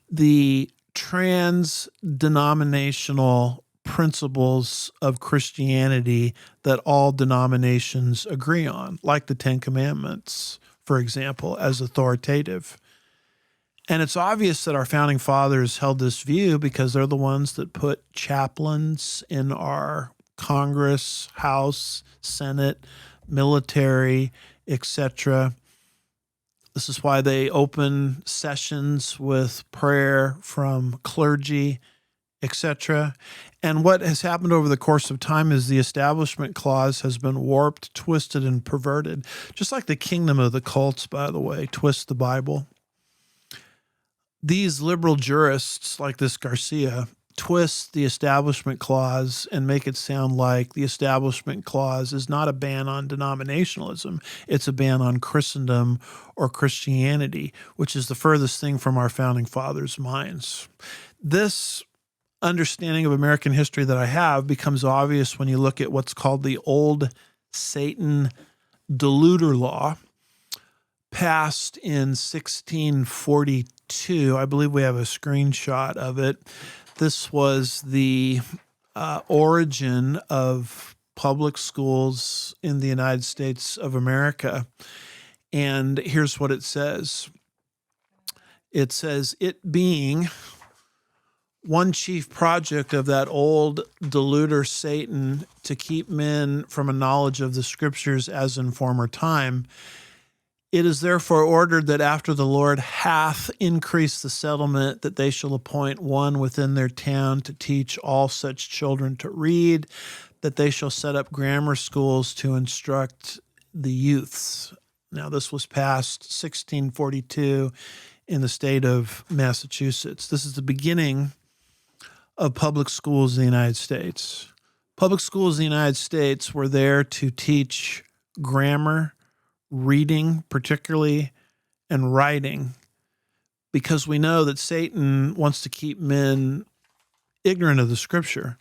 the trans-denominational principles of Christianity that all denominations agree on, like the Ten Commandments, for example, as authoritative. And it's obvious that our founding fathers held this view because they're the ones that put chaplains in our Congress, House, Senate, military, etc. This is why they open sessions with prayer from clergy, etc. And what has happened over the course of time is the Establishment Clause has been warped, twisted, and perverted, just like the kingdom of the cults, by the way, twist the Bible. These liberal jurists, like this Garcia, twist the Establishment Clause and make it sound like the Establishment Clause is not a ban on denominationalism. It's a ban on Christendom or Christianity, which is the furthest thing from our founding fathers' minds. This understanding of American history that I have becomes obvious when you look at what's called the Old Satan Deluder Law, passed in 1642. I believe we have a screenshot of it. This was the origin of public schools in the United States of America. And here's what it says. It says, it being one chief project of that old deluder Satan to keep men from a knowledge of the scriptures as in former time, it is therefore ordered that after the Lord hath increased the settlement, that they shall appoint one within their town to teach all such children to read, that they shall set up grammar schools to instruct the youths. Now, this was passed 1642 in the state of Massachusetts. This is the beginning of public schools in the United States. Public schools in the United States were there to teach grammar, reading particularly, and writing, because we know that Satan wants to keep men ignorant of the scripture,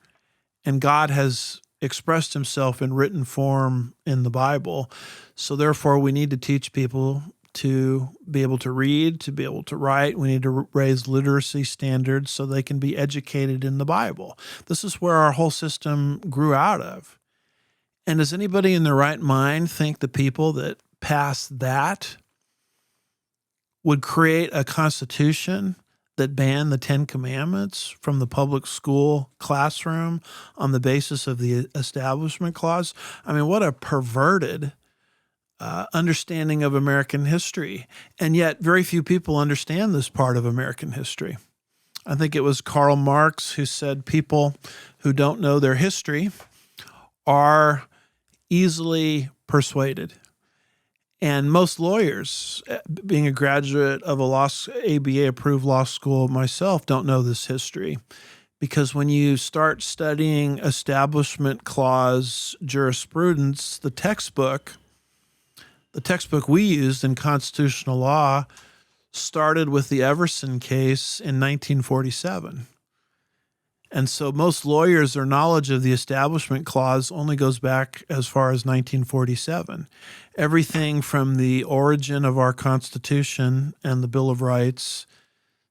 and God has expressed himself in written form in the Bible. So therefore, we need to teach people to be able to read, to be able to write. We need to raise literacy standards so they can be educated in the Bible. This is where our whole system grew out of. And does anybody in their right mind think the people that passed that would create a constitution that banned the Ten Commandments from the public school classroom on the basis of the Establishment Clause? I mean, what a perverted understanding of American history. And yet very few people understand this part of American history. I think it was Karl Marx who said people who don't know their history are easily persuaded. And most lawyers, being a graduate of a ABA-approved law school myself, don't know this history. Because when you start studying Establishment Clause jurisprudence, the textbook we used in constitutional law started with the Everson case in 1947. And so most lawyers, their knowledge of the Establishment Clause only goes back as far as 1947. Everything from the origin of our Constitution and the Bill of Rights,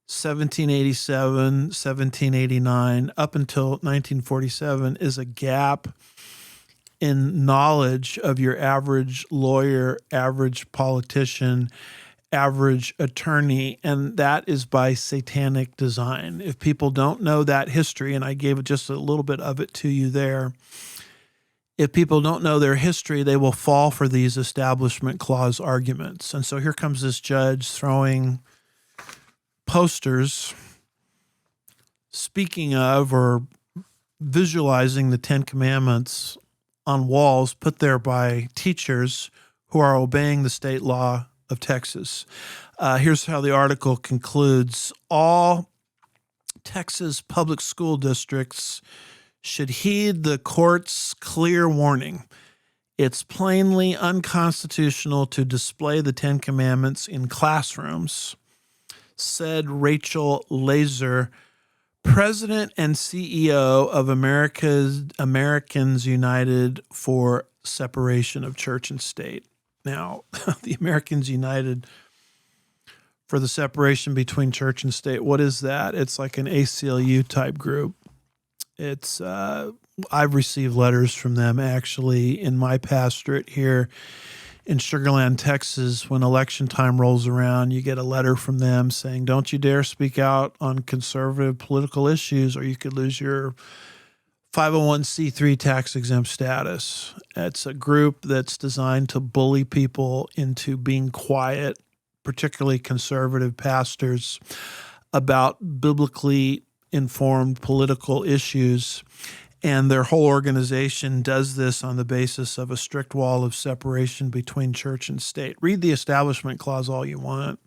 1787, 1789, up until 1947, is a gap in knowledge of your average lawyer, average politician, average attorney, and that is by satanic design. If people don't know that history, and I gave just a little bit of it to you there, if people don't know their history, they will fall for these Establishment Clause arguments. And so here comes this judge throwing posters speaking of or visualizing the Ten Commandments on walls put there by teachers who are obeying the state law of Texas. Here's how the article concludes. All Texas public school districts should heed the court's clear warning. It's plainly unconstitutional to display the Ten Commandments in classrooms, said Rachel Laser, President and CEO of Americans United for Separation of Church and State. Now, the Americans United for the Separation between Church and State, what is that? It's like an ACLU type group. It's I've received letters from them actually in my pastorate here in Sugar Land, Texas. When election time rolls around, you get a letter from them saying, don't you dare speak out on conservative political issues or you could lose your 501c3 tax-exempt status. It's a group that's designed to bully people into being quiet, particularly conservative pastors, about biblically informed political issues. And their whole organization does this on the basis of a strict wall of separation between church and state. Read the Establishment Clause all you want.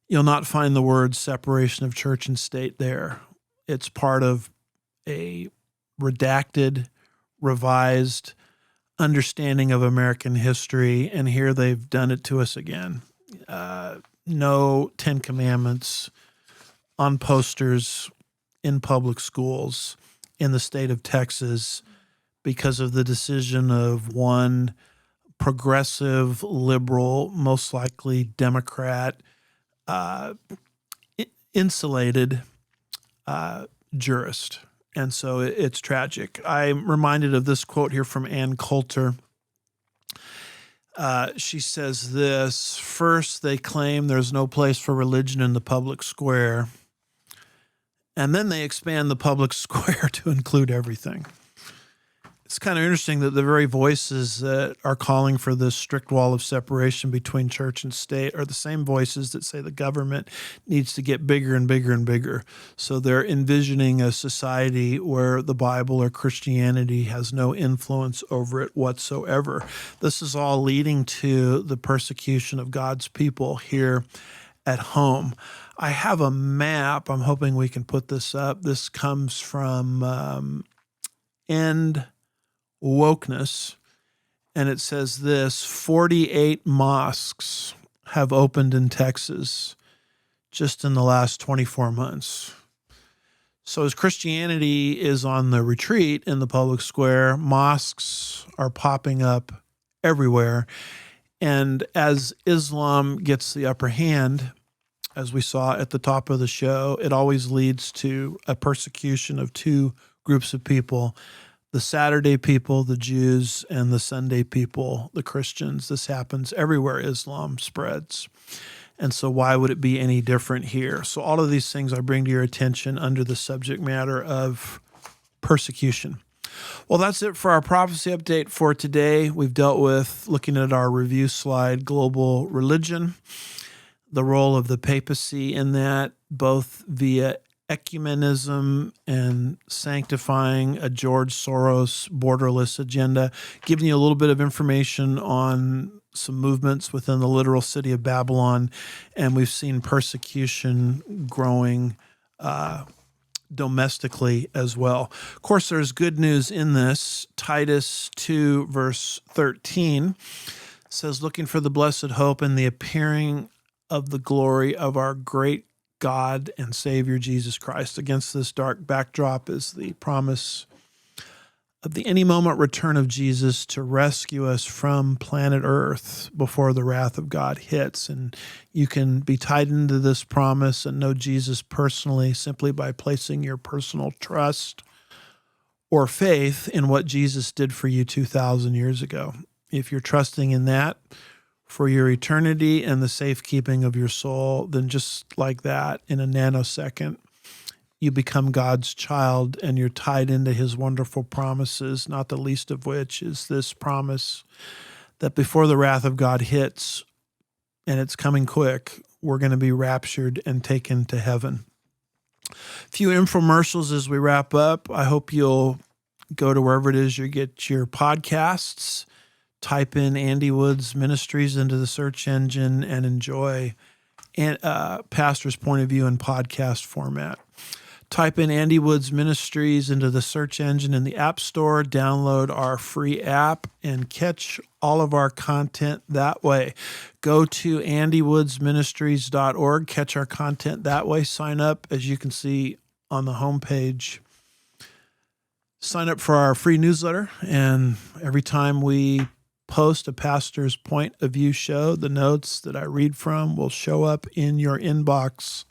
You'll not find the word separation of church and state there. It's part of a redacted, revised understanding of American history, and here they've done it to us again. No Ten Commandments on posters in public schools in the state of Texas because of the decision of one progressive, liberal, most likely Democrat, insulated jurist. And so it's tragic. I'm reminded of this quote here from Ann Coulter. She says this: first, they claim there's no place for religion in the public square, and then they expand the public square to include everything. It's kind of interesting that the very voices that are calling for this strict wall of separation between church and state are the same voices that say the government needs to get bigger and bigger and bigger. So they're envisioning a society where the Bible or Christianity has no influence over it whatsoever. This is all leading to the persecution of God's people here at home. I have a map. I'm hoping we can put this up. This comes from End Wokeness, and it says this: 48 mosques have opened in Texas just in the last 24 months. So as Christianity is on the retreat in the public square, mosques are popping up everywhere. And as Islam gets the upper hand, as we saw at the top of the show, it always leads to a persecution of two groups of people: the Saturday people, the Jews, and the Sunday people, the Christians. This happens everywhere Islam spreads. And so why would it be any different here? So all of these things I bring to your attention under the subject matter of persecution. Well, that's it for our prophecy update for today. We've dealt with, looking at our review slide, global religion, the role of the papacy in that, both via ecumenism and sanctifying a George Soros borderless agenda, giving you a little bit of information on some movements within the literal city of Babylon, and we've seen persecution growing domestically as well. Of course, there's good news in this. Titus 2, verse 13 says, looking for the blessed hope and the appearing of the glory of our great God and Savior Jesus Christ. Against this dark backdrop is the promise of the any moment return of Jesus to rescue us from planet Earth before the wrath of God hits. And you can be tied into this promise and know Jesus personally simply by placing your personal trust or faith in what Jesus did for you 2,000 years ago. If you're trusting in that for your eternity and the safekeeping of your soul, then just like that, in a nanosecond, you become God's child and you're tied into his wonderful promises, not the least of which is this promise that before the wrath of God hits, and it's coming quick, we're going to be raptured and taken to heaven. A few infomercials as we wrap up. I hope you'll go to wherever it is you get your podcasts, type in Andy Woods Ministries into the search engine, and enjoy Pastor's Point of View in podcast format. Type in Andy Woods Ministries into the search engine in the App Store, download our free app, and catch all of our content that way. Go to andywoodsministries.org, catch our content that way. Sign up, as you can see on the homepage. Sign up for our free newsletter, and every time we post a Pastor's Point of View show, the notes that I read from will show up in your inbox,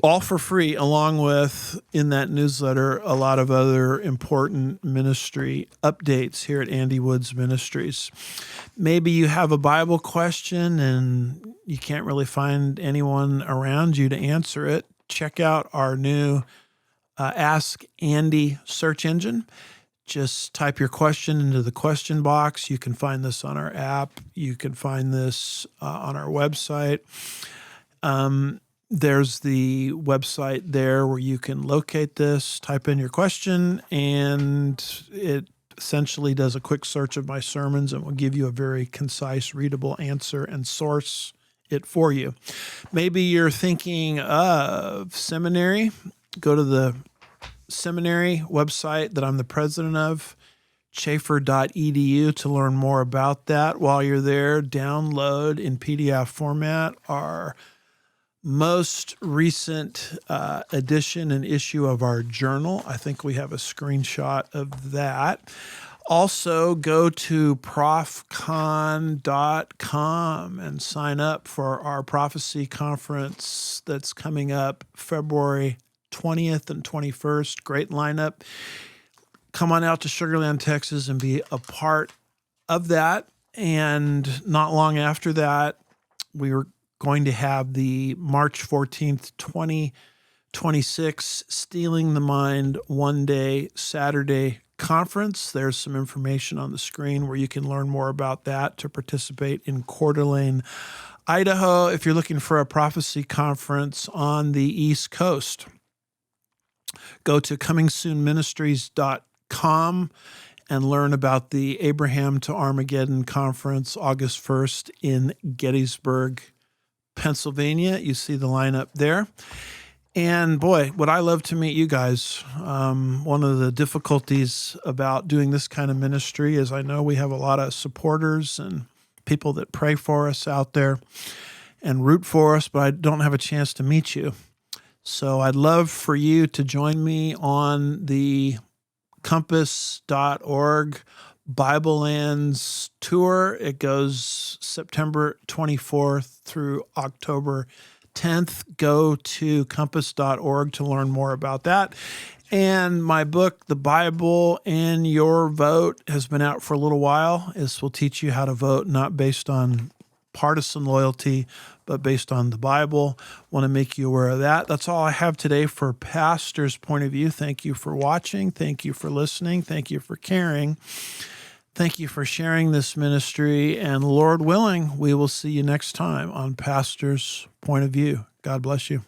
all for free, along with, in that newsletter, a lot of other important ministry updates here at Andy Woods Ministries. Maybe you have a Bible question and you can't really find anyone around you to answer it. Check out our new Ask Andy search engine. Just type your question into the question box. You can find this on our app. You can find this on our website. There's the website there where you can locate this, type in your question, and it essentially does a quick search of my sermons and will give you a very concise, readable answer and source it for you. Maybe you're thinking of seminary. Go to the seminary website that I'm the president of, chafer.edu, to learn more about that. While you're there, download in PDF format our most recent edition and issue of our journal. I think we have a screenshot of that. Also, go to profcon.com and sign up for our prophecy conference that's coming up February 20th and 21st. Great lineup. Come on out to Sugar Land, Texas, and be a part of that. And not long after that, we were going to have the March 14th, 2026 Stealing the Mind One Day Saturday Conference. There's some information on the screen where you can learn more about that to participate in Coeur d'Alene, Idaho, if you're looking for a prophecy conference on the East Coast. Go to comingsoonministries.com and learn about the Abraham to Armageddon Conference, August 1st in Gettysburg, Pennsylvania. You see the lineup there. And boy, would I love to meet you guys. One of the difficulties about doing this kind of ministry is I know we have a lot of supporters and people that pray for us out there and root for us, but I don't have a chance to meet you. So I'd love for you to join me on the compass.org Bible Lands tour. It goes September 24th through October 10th. Go to compass.org to learn more about that. And my book, The Bible and Your Vote, has been out for a little while. This will teach you how to vote, not based on partisan loyalty, but based on the Bible. Want to make you aware of that. That's all I have today for Pastor's Point of View. Thank you for watching. Thank you for listening. Thank you for caring. Thank you for sharing this ministry. And Lord willing, we will see you next time on Pastor's Point of View. God bless you.